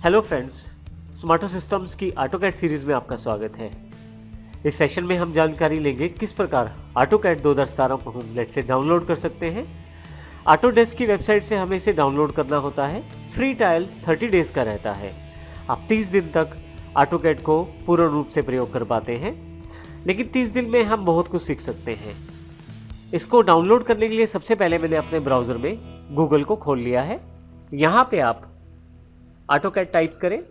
Hello friends, स्मार्टो systems की AutoCAD series में आपका स्वागत है। इस सेशन में हम जानकारी लेंगे किस प्रकार ऑटोकैड 2017 को हम नेट से डाउनलोड कर सकते हैं। ऑटोडेस्क की वेबसाइट से हमें इसे डाउनलोड करना होता है। फ्री ट्रायल 30 डेज़ का रहता है। आप 30 दिन तक ऑटोकैड को पूर्ण रूप से प्रयोग कर पाते हैं, लेकिन 30 दिन में हम बहुत कुछ सीख सकते हैं। इसको डाउनलोड करने के लिए सबसे पहले मैंने अपने ब्राउज़र में गूगल को खोल लिया है। यहाँ पे आप ऑटोकैड टाइप करें,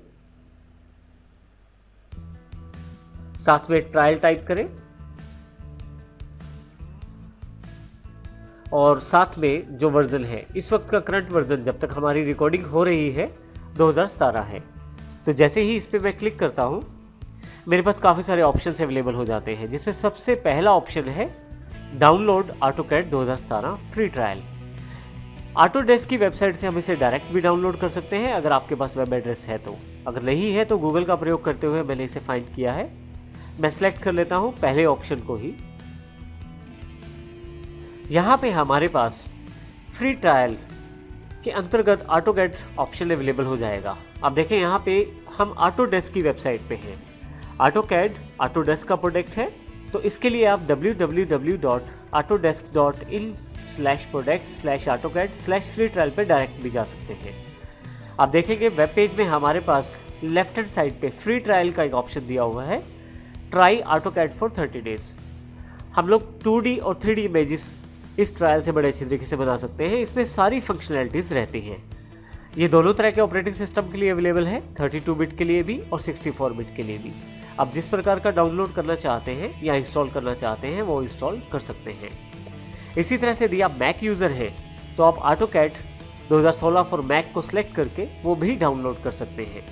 साथ में ट्रायल टाइप करें और साथ में जो वर्जन है, इस वक्त का करंट वर्जन जब तक हमारी रिकॉर्डिंग हो रही है 2017 है। तो जैसे ही इस पे मैं क्लिक करता हूँ, मेरे पास काफ़ी सारे ऑप्शंस अवेलेबल हो जाते हैं, जिसमें सबसे पहला ऑप्शन है download AutoCAD 2017 free trial. Autodesk की वेबसाइट से हम इसे डायरेक्ट भी डाउनलोड कर सकते हैं अगर आपके पास वेब एड्रेस है तो। अगर नहीं है तो गूगल का प्रयोग करते हुए मैंने इसे फाइंड किया है। मैं सेलेक्ट कर लेता हूं पहले ऑप्शन को ही। यहां पे हमारे पास फ्री ट्रायल के अंतर्गत ऑटोकैड ऑप्शन अवेलेबल हो जाएगा। आप देखें यहाँ पे हम ऑटोडेस्क की वेबसाइट पे हैं। ऑटोकैड ऑटोडेस्क का प्रोडक्ट है, तो इसके लिए आप www.autodesk.in/product/AutoCAD/free trial पे डायरेक्ट भी जा सकते हैं। आप देखेंगे वेब पेज में हमारे पास लेफ्ट हैंड साइड पे फ्री ट्रायल का एक ऑप्शन दिया हुआ है, ट्राई ऑटोकैड फॉर 30 डेज। हम लोग 2D और 3D इमेजेस इस ट्रायल से बड़े अच्छी तरीके से बना सकते हैं। इसमें सारी फंक्शनैलिटीज़ रहती हैं। ये दोनों तरह के ऑपरेटिंग सिस्टम के लिए अवेलेबल है, 32 बिट के लिए भी और 64 बिट के लिए भी। आप जिस प्रकार का डाउनलोड करना चाहते हैं या इंस्टॉल करना चाहते हैं वो इंस्टॉल कर सकते हैं। इसी तरह से यदि आप मैक यूज़र हैं तो आप ऑटोकैड 2016 फॉर मैक को सिलेक्ट करके वो भी डाउनलोड कर सकते हैं।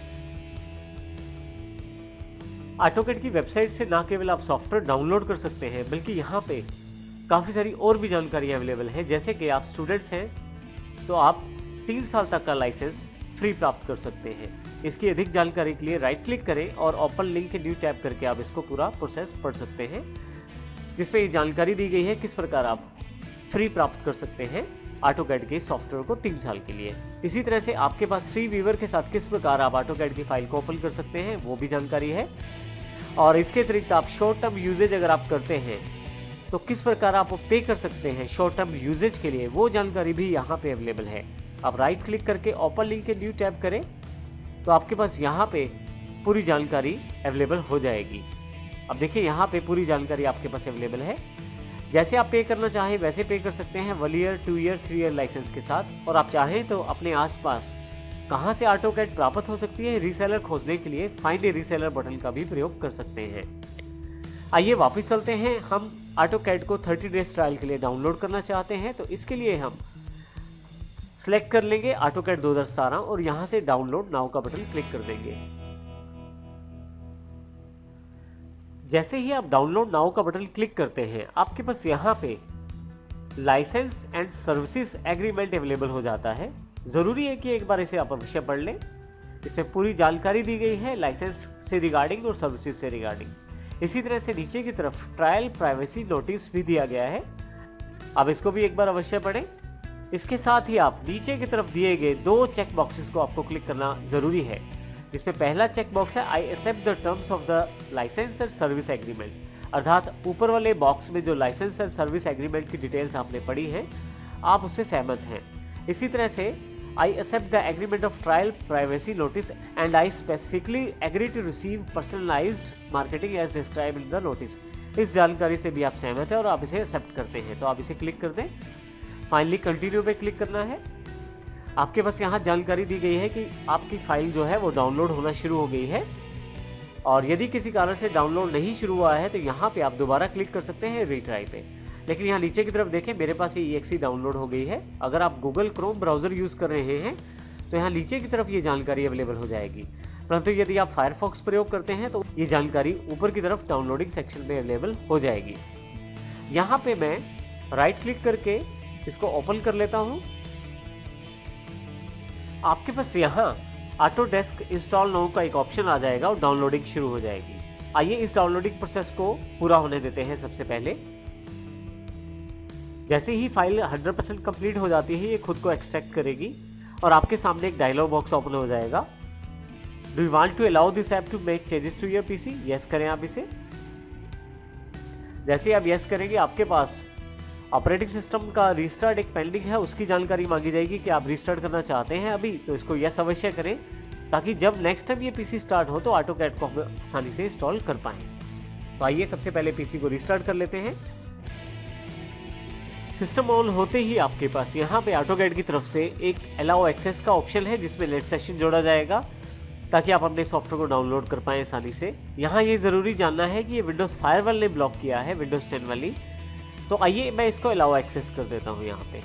ऑटोकैड की वेबसाइट से ना केवल आप सॉफ्टवेयर डाउनलोड कर सकते हैं, बल्कि यहाँ पे काफ़ी सारी और भी जानकारी अवेलेबल है। जैसे कि आप स्टूडेंट्स हैं तो आप 3 साल तक का लाइसेंस फ्री प्राप्त कर सकते हैं। इसकी अधिक जानकारी के लिए राइट क्लिक करें और ओपन लिंक के न्यू टैब करके आप इसको पूरा प्रोसेस पढ़ सकते हैं, जिसमें ये जानकारी दी गई है किस प्रकार आप फ्री प्राप्त कर सकते हैं ऑटोकैड के सॉफ्टवेयर को 3 साल के लिए। इसी तरह से आपके पास फ्री व्यूअर के साथ किस प्रकार आप ऑटोकैड की फाइल को ओपन कर सकते हैं वो भी जानकारी है। और इसके अतिरिक्त आप शॉर्ट टर्म यूजेज अगर आप करते हैं तो किस प्रकार आप पे कर सकते हैं शॉर्ट टर्म यूजेज के लिए, वो जानकारी भी यहाँ पे अवेलेबल है। आप राइट क्लिक करके ओपन लिंक के न्यू टैब करें तो आपके पास यहाँ पे पूरी जानकारी अवेलेबल हो जाएगी। अब देखिए यहाँ पे पूरी जानकारी आपके पास अवेलेबल है। जैसे आप पे करना चाहें वैसे पे कर सकते हैं 1 ईयर, 2 ईयर, 3 ईयर लाइसेंस के साथ। और आप चाहें तो अपने आसपास कहाँ से ऑटोकैड प्राप्त हो सकती है रीसेलर खोजने के लिए फाइंड ए रीसेलर बटन का भी प्रयोग कर सकते हैं। आइए वापस चलते हैं। हम ऑटोकैड को 30 डेज ट्रायल के लिए डाउनलोड करना चाहते हैं, तो इसके लिए हम सेलेक्ट कर लेंगे ऑटोकैड 2017 और यहां से डाउनलोड नाउ का बटन क्लिक कर देंगे। जैसे ही आप डाउनलोड नाउ का बटन क्लिक करते हैं, आपके पास यहां पे license and services agreement available हो जाता है। जरूरी है कि एक बार इसे आप अवश्य पढ़ लें। इसमें पूरी जानकारी दी गई है लाइसेंस से रिगार्डिंग और सर्विसेज से रिगार्डिंग। इसी तरह से नीचे की तरफ ट्रायल प्राइवेसी नोटिस भी दिया गया है, आप इसको भी एक बार अवश्य पढ़ें। इसके साथ ही आप नीचे की तरफ दिए गए 2 चेक बॉक्सेस को आपको क्लिक करना जरूरी है, जिसमें पहला चेक बॉक्स है I accept the terms of the license and service agreement, अर्थात ऊपर वाले बॉक्स में जो लाइसेंस एंड सर्विस एग्रीमेंट की डिटेल्स आपने पढ़ी हैं आप उससे सहमत हैं। इसी तरह से I accept the agreement of trial privacy notice and I specifically agree to receive personalized marketing as described in the notice. इस जानकारी से भी आप सहमत हैं और आप इसे एक्सेप्ट करते हैं, तो आप इसे क्लिक कर दें। फाइनली कंटिन्यू पे क्लिक करना है। आपके पास यहाँ जानकारी दी गई है कि आपकी फाइल जो है वो डाउनलोड होना शुरू हो गई है, और यदि किसी कारण से डाउनलोड नहीं शुरू हुआ है तो यहाँ पे आप दोबारा क्लिक कर सकते हैं रीट्राई पे। लेकिन यहाँ नीचे की तरफ देखें, मेरे पास ये EXE डाउनलोड हो गई है। अगर आप गूगल क्रोम ब्राउज़र यूज़ कर रहे हैं तो यहाँ नीचे की तरफ ये जानकारी अवेलेबल हो जाएगी, परंतु यदि आप फायरफॉक्स प्रयोग करते हैं तो ये जानकारी ऊपर की तरफ डाउनलोडिंग सेक्शन में अवेलेबल हो जाएगी। यहाँ पे मैं राइट क्लिक करके इसको ओपन कर लेता हूँ। आपके पास यहाँ ऑटोडेस्क इंस्टॉल नाउ का एक ऑप्शन आ जाएगा और डाउनलोडिंग शुरू हो जाएगी। आइए इस डाउनलोडिंग प्रोसेस को पूरा होने देते हैं। सबसे पहले जैसे ही फाइल 100% कंप्लीट हो जाती है, ये खुद को एक्सट्रैक्ट करेगी और आपके सामने एक डायलॉग बॉक्स ओपन हो जाएगा। Do you want to allow this app to make changes to your PC? Yes करें आप इसे। जैसे आप यस करेंगे आपके पास ऑपरेटिंग सिस्टम का रीस्टार्ट एक पेंडिंग है, उसकी जानकारी मांगी जाएगी कि आप रीस्टार्ट करना चाहते हैं अभी, तो इसको यस अवश्य करें ताकि जब नेक्स्ट टाइम ये पीसी स्टार्ट हो तो ऑटोकैड को हम आसानी से इंस्टॉल कर पाएं। तो आइए सबसे पहले पीसी को रीस्टार्ट कर लेते हैं। सिस्टम ऑन होते ही आपके पास यहाँ पे ऑटोकैड की तरफ से एक अलाउ एक्सेस का ऑप्शन है जिसमें नेट सेशन जोड़ा जाएगा ताकि आप अपने सॉफ्टवेयर को डाउनलोड कर पाएं आसानी से। यहाँ ये ज़रूरी जानना है कि ये विंडोज़ फायरवॉल ने ब्लॉक किया है, विंडोज़ 10 वाली। तो आइए मैं इसको अलाउ एक्सेस कर देता हूँ यहाँ पे।